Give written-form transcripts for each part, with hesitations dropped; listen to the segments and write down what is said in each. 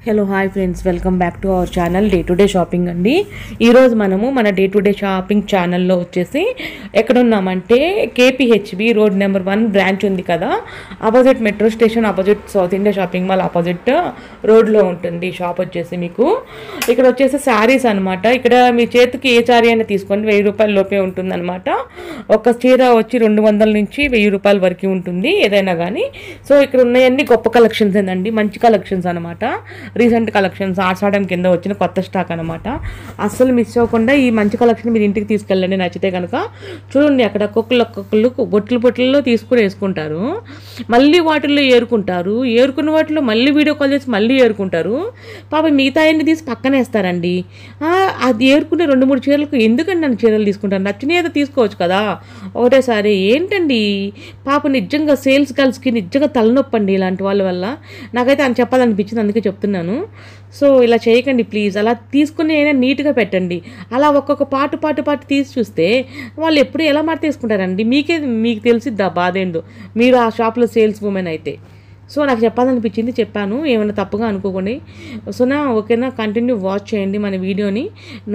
Hello hi friends, welcome back to our channel day to day shopping అండి. ఈరోజు మనము మన డే టు డే షాపింగ్ ఛానల్లో వచ్చేసి ఎక్కడున్నామంటే కేపీహెచ్బి రోడ్ నెంబర్ 1 బ్రాంచ్ ఉంది కదా, opposite metro station, opposite south India shopping mall opposite రోడ్లో ఉంటుంది షాప్ వచ్చేసి. మీకు ఇక్కడ వచ్చేసి శారీస్ అనమాట. ఇక్కడ మీ చేతికి ఏ శారీ అయినా తీసుకోండి, 1000 రూపాయల లోపే ఉంటుంది అనమాట. ఒక చీర వచ్చి 200 నుంచి 1000 రూపాయల వరకు ఉంటుంది ఏదైనా కానీ. సో ఇక్కడ ఉన్నాయన్నీ గొప్ప కలెక్షన్స్ ఏందండి, మంచి కలెక్షన్స్ అనమాట. రీసెంట్ కలెక్షన్స్, ఆషాఢం కింద వచ్చిన కొత్త స్టాక్ అనమాట. అస్సలు మిస్ అవ్వకుండా ఈ మంచి కలెక్షన్ మీరు ఇంటికి తీసుకెళ్ళండి. నచ్చితే కనుక చూడండి, అక్కడ ఒక్కొక్కళ్ళు బొట్లు తీసుకుని వేసుకుంటారు, మళ్ళీ వాటిల్లో ఏరుకుంటారు, ఏరుకున్న వాటిలో మళ్ళీ వీడియో కాల్ చేసి మళ్ళీ ఏరుకుంటారు. పాప మిగతా అన్ని తీసి పక్కన వేస్తారండి. అది ఏరుకునే 2-3 చీరలకు ఎందుకండి నన్ను చీరలు తీసుకుంటారు? నచ్చినవి ఏదో తీసుకోవచ్చు కదా ఒకటేసారి. ఏంటండి పాప, నిజంగా సేల్స్ గర్ల్స్కి నిజంగా తలనొప్పి అండి ఇలాంటి వాళ్ళ వల్ల. నాకైతే అని చెప్పాలనిపించింది, అందుకే చెప్తున్నాను. సో ఇలా చేయకండి ప్లీజ్. అలా తీసుకుని అయినా నీట్గా పెట్టండి. అలా ఒక్కొక్క పాటు తీసి చూస్తే వాళ్ళు ఎప్పుడు ఎలా మాట తీసుకుంటారండి? మీకు తెలిసిద్దా బాధ ఏందో, మీరు ఆ షాప్లో సేల్స్ ఉమెన్ అయితే. సో నాకు చెప్పాలనిపించింది, చెప్పాను. ఏమైనా తప్పుగా అనుకోకండి. సో ఓకేనా, కంటిన్యూ వాచ్ చేయండి మన వీడియోని.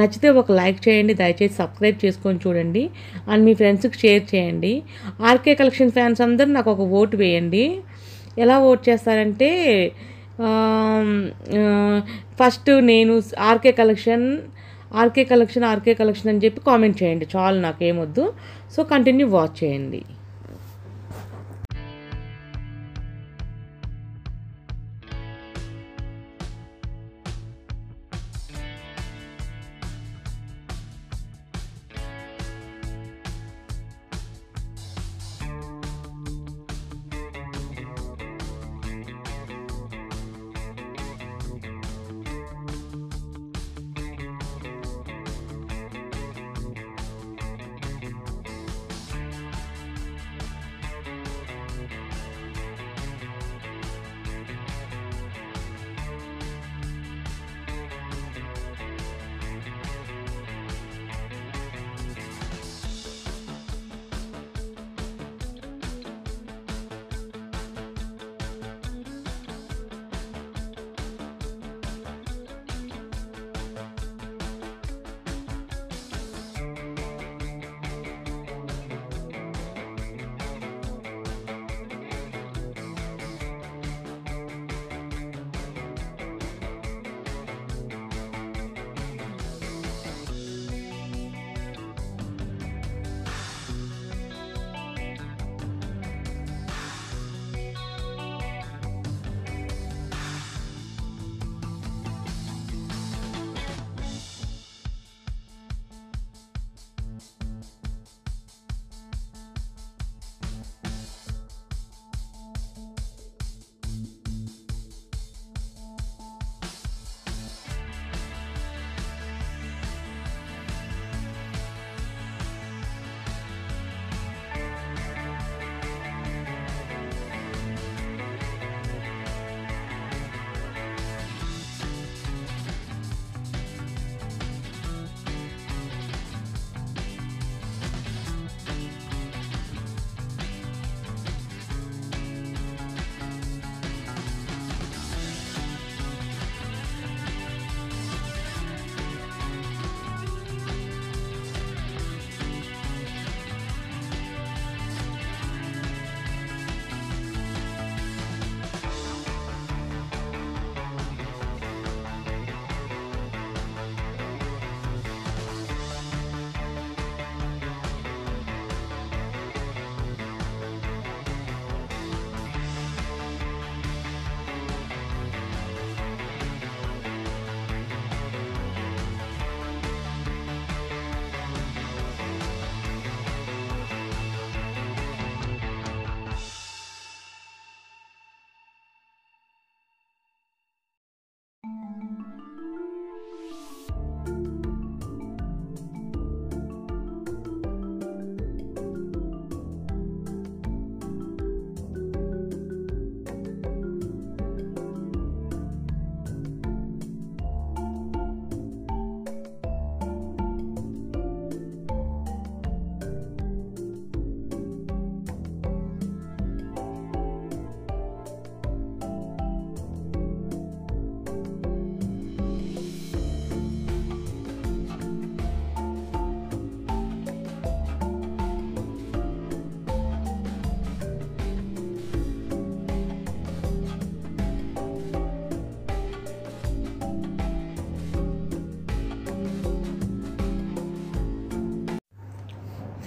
నచ్చితే ఒక లైక్ చేయండి, దయచేసి సబ్స్క్రైబ్ చేసుకొని చూడండి, అండ్ మీ ఫ్రెండ్స్కి షేర్ చేయండి. ఆర్కే కలెక్షన్ ఫ్యాన్స్ అందరూ నాకు ఒక ఓటు వేయండి. ఎలా ఓట్ చేస్తారంటే, ఫస్ట్ నేను ఆర్కే కలెక్షన్ అని చెప్పి కామెంట్ చేయండి చాలు, నాకేమొద్దు. సో కంటిన్యూ వాచ్ చేయండి.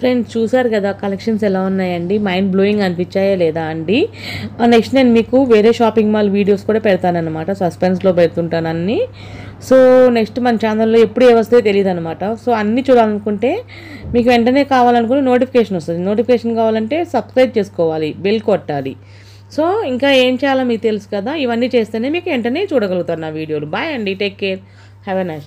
ఫ్రెండ్స్ చూసారు కదా కలెక్షన్స్ ఎలా ఉన్నాయండి, మైండ్ బ్లోయింగ్ అనిపించాయా లేదా అండి. నెక్స్ట్ నేను మీకు వేరే షాపింగ్ మాల్ వీడియోస్ కూడా పెడతానమాట, సస్పెన్స్లో పెడుతుంటాను అన్నీ. సో నెక్స్ట్ మన ఛానల్లో ఎప్పుడు ఏ వస్తాయో తెలియదు అనమాట. సో అన్నీ చూడాలనుకుంటే మీకు వెంటనే కావాలనుకుంటే నోటిఫికేషన్ వస్తుంది. నోటిఫికేషన్ కావాలంటే సబ్స్క్రైబ్ చేసుకోవాలి, బెల్ కొట్టాలి. సో ఇంకా ఏం చేయాలో మీకు తెలుసు కదా, ఇవన్నీ చేస్తేనే మీకు వెంటనే చూడగలుగుతారు నా వీడియోలు. బాయ్ అండి, take care, have a nice.